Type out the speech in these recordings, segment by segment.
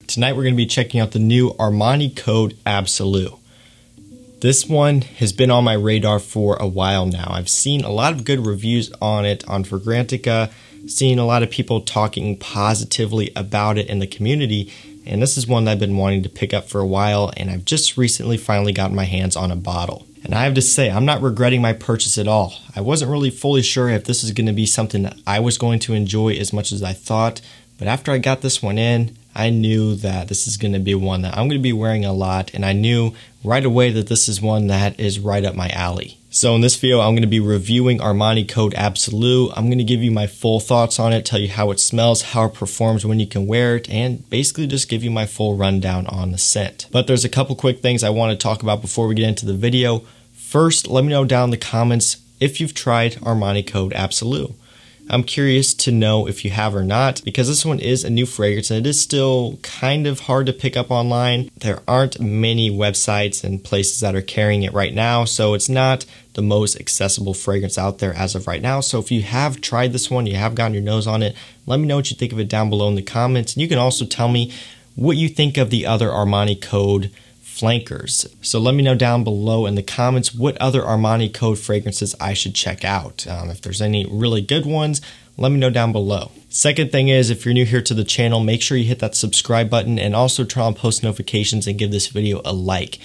Tonight we're going to be checking out the new Armani Code Absolu. This one has been on my radar for a while now. I've seen a lot of good reviews on it on Fragrantica, seen a lot of people talking positively about it in the community, and this is one that I've been wanting to pick up for a while, and I've just recently finally gotten my hands on a bottle. And I have to say, I'm not regretting my purchase at all. I wasn't really fully sure if this is going to be something that I was going to enjoy as much as I thought, but after I got this one in, I knew that this is going to be one that I'm going to be wearing a lot, and I knew right away that this is one that is right up my alley. So in this video, I'm going to be reviewing Armani Code Absolu. I'm going to give you my full thoughts on it, tell you how it smells, how it performs when you can wear it, and basically just give you my full rundown on the scent. But there's a couple quick things I want to talk about before we get into the video. First, let me know down in the comments if you've tried Armani Code Absolu. I'm curious to know if you have or not, because this one is a new fragrance and it is still kind of hard to pick up online. There aren't many websites and places that are carrying it right now, so it's not the most accessible fragrance out there as of right now. So if you have tried this one, you have gotten your nose on it, let me know what you think of it down below in the comments. And you can also tell me what you think of the other Armani Code flankers. So let me know down below in the comments what other Armani Code fragrances I should check out. If there's any really good ones, let me know down below. Second thing is, if you're new here to the channel, make sure you hit that subscribe button and also turn on post notifications and give this video a like.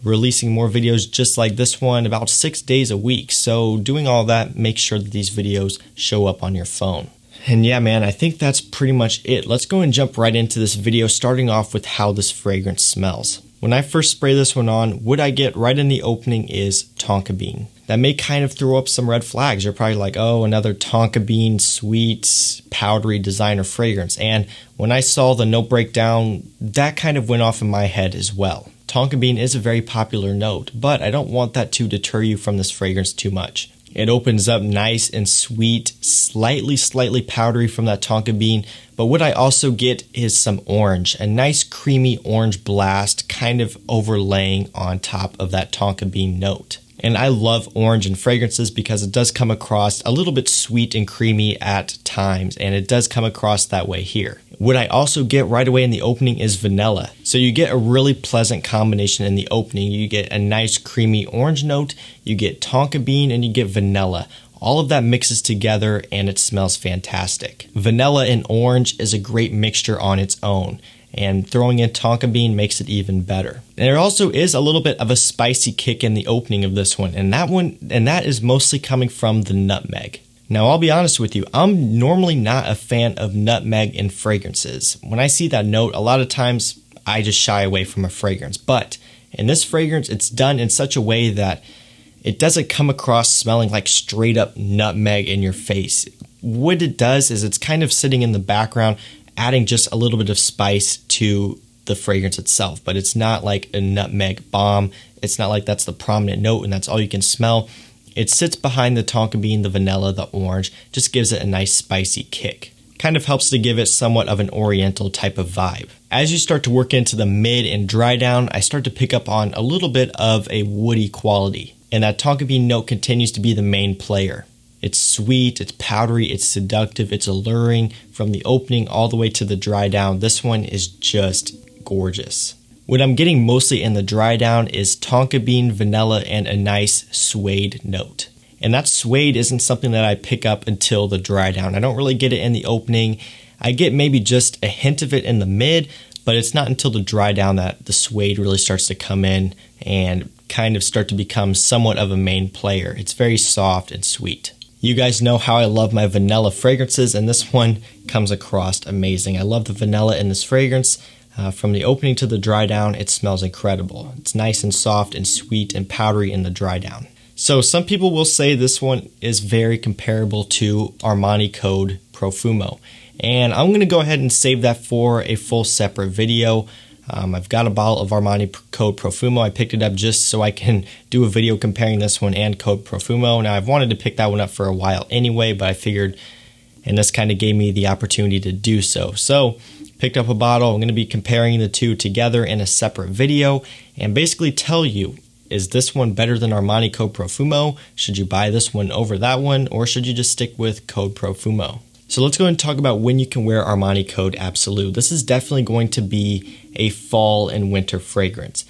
Releasing more videos just like this one about 6 days a week. So doing all that, make sure that these videos show up on your phone. And yeah, man, I think that's pretty much it. Let's go and jump right into this video, starting off with how this fragrance smells. When I first spray this one on, what I get right in the opening is tonka bean. That may kind of throw up some red flags. You're probably like, oh, another tonka bean, sweet, powdery designer fragrance. And when I saw the note breakdown, that kind of went off in my head as well. Tonka bean is a very popular note, but I don't want that to deter you from this fragrance too much. It opens up nice and sweet, slightly powdery from that tonka bean, but what I also get is some orange, a nice creamy orange blast kind of overlaying on top of that tonka bean note. And I love orange in fragrances because it does come across a little bit sweet and creamy at times, and it does come across that way here. What I also get right away in the opening is vanilla. So you get a really pleasant combination in the opening. You get a nice creamy orange note, you get tonka bean, and you get vanilla. All of that mixes together and it smells fantastic. Vanilla and orange is a great mixture on its own, and throwing in tonka bean makes it even better. And there also is a little bit of a spicy kick in the opening of this one, and that is mostly coming from the nutmeg. Now, I'll be honest with you, I'm normally not a fan of nutmeg in fragrances. When I see that note, a lot of times I just shy away from a fragrance, but in this fragrance, it's done in such a way that it doesn't come across smelling like straight up nutmeg in your face. What it does is it's kind of sitting in the background, adding just a little bit of spice to the fragrance itself, but it's not like a nutmeg bomb. It's not like that's the prominent note and that's all you can smell. It sits behind the tonka bean, the vanilla, the orange, just gives it a nice spicy kick. Kind of helps to give it somewhat of an oriental type of vibe. As you start to work into the mid and dry down, I start to pick up on a little bit of a woody quality, and that tonka bean note continues to be the main player. It's sweet, it's powdery, it's seductive, it's alluring. From the opening all the way to the dry down, this one is just gorgeous. What I'm getting mostly in the dry down is tonka bean, vanilla, and a nice suede note. And that suede isn't something that I pick up until the dry down. I don't really get it in the opening. I get maybe just a hint of it in the mid, but it's not until the dry down that the suede really starts to come in and kind of start to become somewhat of a main player. It's very soft and sweet. You guys know how I love my vanilla fragrances, and this one comes across amazing. I love the vanilla in this fragrance. From the opening to the dry down, it smells incredible. It's nice and soft and sweet and powdery in the dry down. So some people will say this one is very comparable to Armani Code Profumo. And I'm going to go ahead and save that for a full separate video. I've got a bottle of Armani Code Profumo. I picked it up just so I can do a video comparing this one and Code Profumo. Now, I've wanted to pick that one up for a while anyway, but I figured, and this kind of gave me the opportunity to do so. So, picked up a bottle. I'm going to be comparing the two together in a separate video and basically tell you, is this one better than Armani Code Profumo? Should you buy this one over that one, or should you just stick with Code Profumo? So let's go ahead and talk about when you can wear Armani Code Absolu. This is definitely going to be a fall and winter fragrance.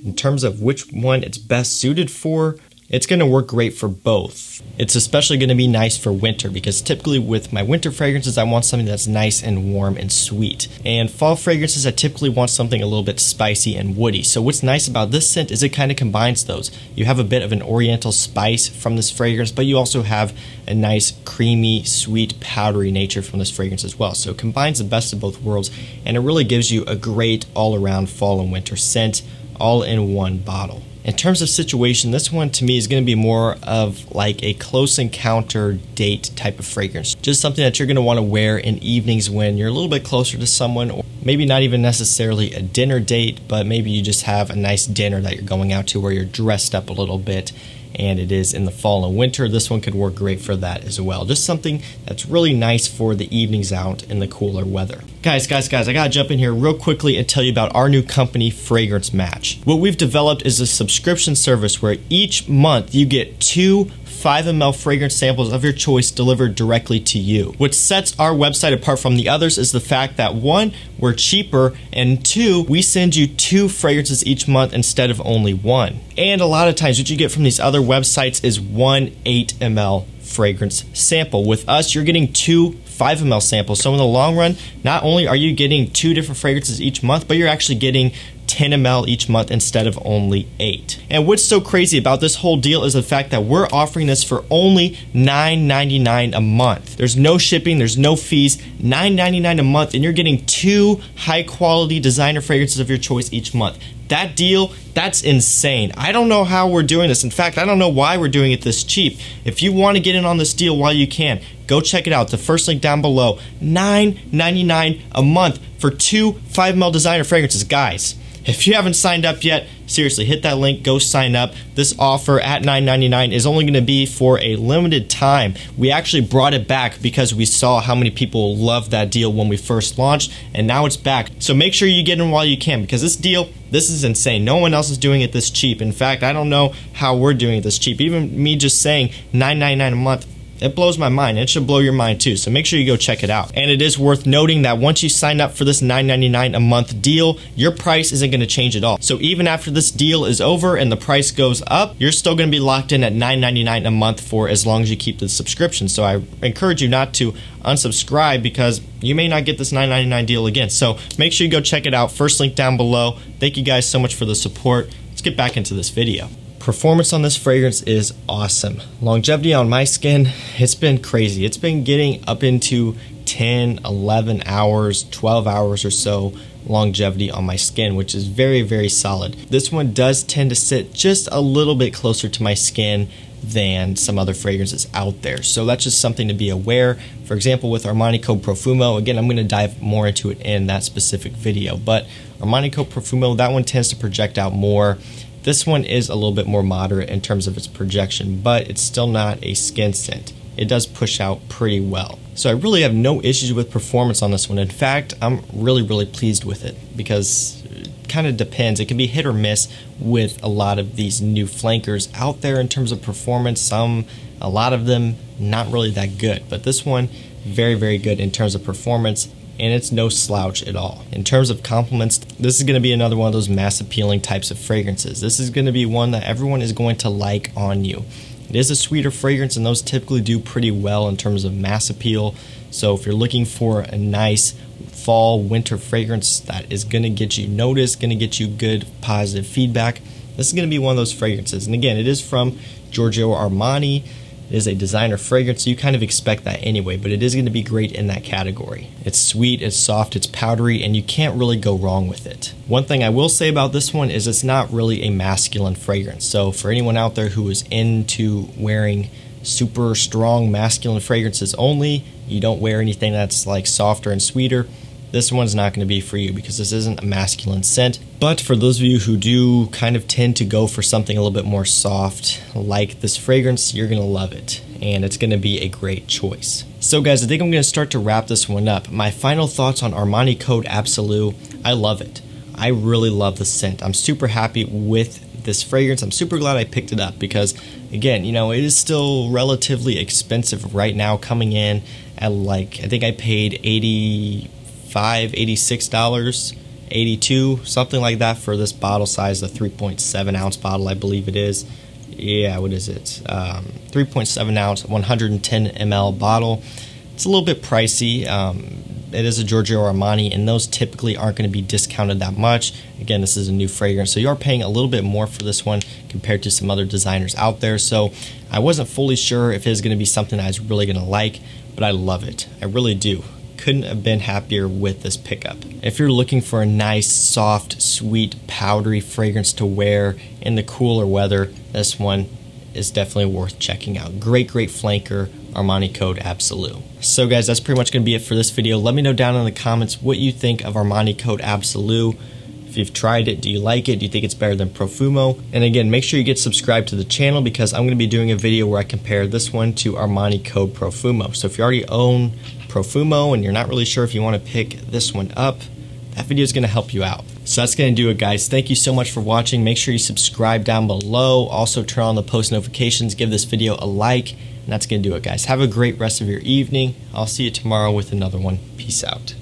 In terms of which one it's best suited for, it's going to work great for both. It's especially going to be nice for winter because typically with my winter fragrances, I want something that's nice and warm and sweet. And fall fragrances, I typically want something a little bit spicy and woody. So what's nice about this scent is it kind of combines those. You have a bit of an oriental spice from this fragrance, but you also have a nice creamy, sweet, powdery nature from this fragrance as well. So it combines the best of both worlds, and it really gives you a great all-around fall and winter scent all in one bottle. In terms of situation, this one to me is going to be more of like a close encounter date type of fragrance. Just something that you're going to want to wear in evenings when you're a little bit closer to someone, or maybe not even necessarily a dinner date, but maybe you just have a nice dinner that you're going out to where you're dressed up a little bit, and it is in the fall and winter. This one could work great for that as well. Just something that's really nice for the evenings out in the cooler weather. Guys, I gotta jump in here real quickly and tell you about our new company, Fragrance Match. What we've developed is a subscription service where each month you get 2 5 ml fragrance samples of your choice delivered directly to you. What sets our website apart from the others is the fact that 1, we're cheaper, and 2, we send you 2 fragrances each month instead of only 1. And a lot of times what you get from these other websites is 1 8 ml fragrance sample. With us, you're getting 2 5 ml samples. So in the long run, not only are you getting 2 different fragrances each month, but you're actually getting 10 ml each month instead of only 8. And what's so crazy about this whole deal is the fact that we're offering this for only $9.99 a month. There's no shipping, there's no fees, $9.99 a month, and you're getting 2 high quality designer fragrances of your choice each month. That deal, that's insane. I don't know how we're doing this. In fact, I don't know why we're doing it this cheap. If you want to get in on this deal while you can, go check it out. The first link down below. $9.99 a month for 2 5 ml designer fragrances. Guys, if you haven't signed up yet, seriously, hit that link, go sign up. This offer at $9.99 is only going to be for a limited time. We actually brought it back because we saw how many people loved that deal when we first launched, and now it's back. So make sure you get in while you can, because this deal, this is insane. No one else is doing it this cheap. In fact, I don't know how we're doing it this cheap. Even me just saying $9.99 a month, it blows my mind. It should blow your mind too. So make sure you go check it out. And it is worth noting that once you sign up for this $9.99 a month deal, your price isn't going to change at all. So even after this deal is over and the price goes up, you're still going to be locked in at $9.99 a month for as long as you keep the subscription. So I encourage you not to unsubscribe because you may not get this $9.99 deal again. So make sure you go check it out. First link down below. Thank you guys so much for the support. Let's get back into this video. Performance on this fragrance is awesome. Longevity on my skin, it's been crazy. It's been getting up into 10, 11 hours, 12 hours or so longevity on my skin, which is very, very solid. This one does tend to sit just a little bit closer to my skin than some other fragrances out there. So that's just something to be aware. For example, with Armani Code Profumo, again, I'm going to dive more into it in that specific video, but Armani Code Profumo, that one tends to project out more. This one is a little bit more moderate in terms of its projection, but it's still not a skin scent. It does push out pretty well. So I really have no issues with performance on this one. In fact, I'm really pleased with it because it kind of depends. It can be hit or miss with a lot of these new flankers out there in terms of performance. A lot of them, not really that good, but this one, very good in terms of performance. And it's no slouch at all. In terms of compliments, this is going to be another one of those mass appealing types of fragrances. This is going to be one that everyone is going to like on you. It is a sweeter fragrance, and those typically do pretty well in terms of mass appeal. So if you're looking for a nice fall, winter fragrance that is going to get you noticed, going to get you good, positive feedback, this is going to be one of those fragrances. And again, it is from Giorgio Armani. It is a designer fragrance, so you kind of expect that anyway, but it is going to be great in that category. It's sweet, it's soft, it's powdery, and you can't really go wrong with it. One thing I will say about this one is it's not really a masculine fragrance. So for anyone out there who is into wearing super strong masculine fragrances only, you don't wear anything that's like softer and sweeter, this one's not going to be for you because this isn't a masculine scent. But for those of you who do kind of tend to go for something a little bit more soft like this fragrance, you're going to love it, and it's going to be a great choice. So guys, I think I'm going to start to wrap this one up. My final thoughts on Armani Code Absolu, I love it. I really love the scent. I'm super happy with this fragrance. I'm super glad I picked it up because, again, you know, it is still relatively expensive right now, coming in at like, I think I paid $85, $86, $82, something like that for this bottle size, the 3.7 ounce bottle, I believe it is. Yeah, what is it? 3.7 ounce, 110 ml bottle. It's a little bit pricey. It is a Giorgio Armani, and those typically aren't going to be discounted that much. Again, this is a new fragrance, so you are paying a little bit more for this one compared to some other designers out there. So I wasn't fully sure if it was going to be something I was really going to like, but I love it. I really do. Couldn't have been happier with this pickup. If you're looking for a nice, soft, sweet, powdery fragrance to wear in the cooler weather, this one is definitely worth checking out. Great flanker, Armani Code Absolu. So guys, that's pretty much going to be it for this video. Let me know down in the comments what you think of Armani Code Absolu. If you've tried it, do you like it? Do you think it's better than Profumo? And again, make sure you get subscribed to the channel because I'm going to be doing a video where I compare this one to Armani Code Profumo. So if you already own Profumo and you're not really sure if you want to pick this one up, that video is going to help you out. So that's going to do it, guys. Thank you so much for watching. Make sure you subscribe down below. Also turn on the post notifications. Give this video a like. And that's going to do it, guys. Have a great rest of your evening. I'll see you tomorrow with another one. Peace out.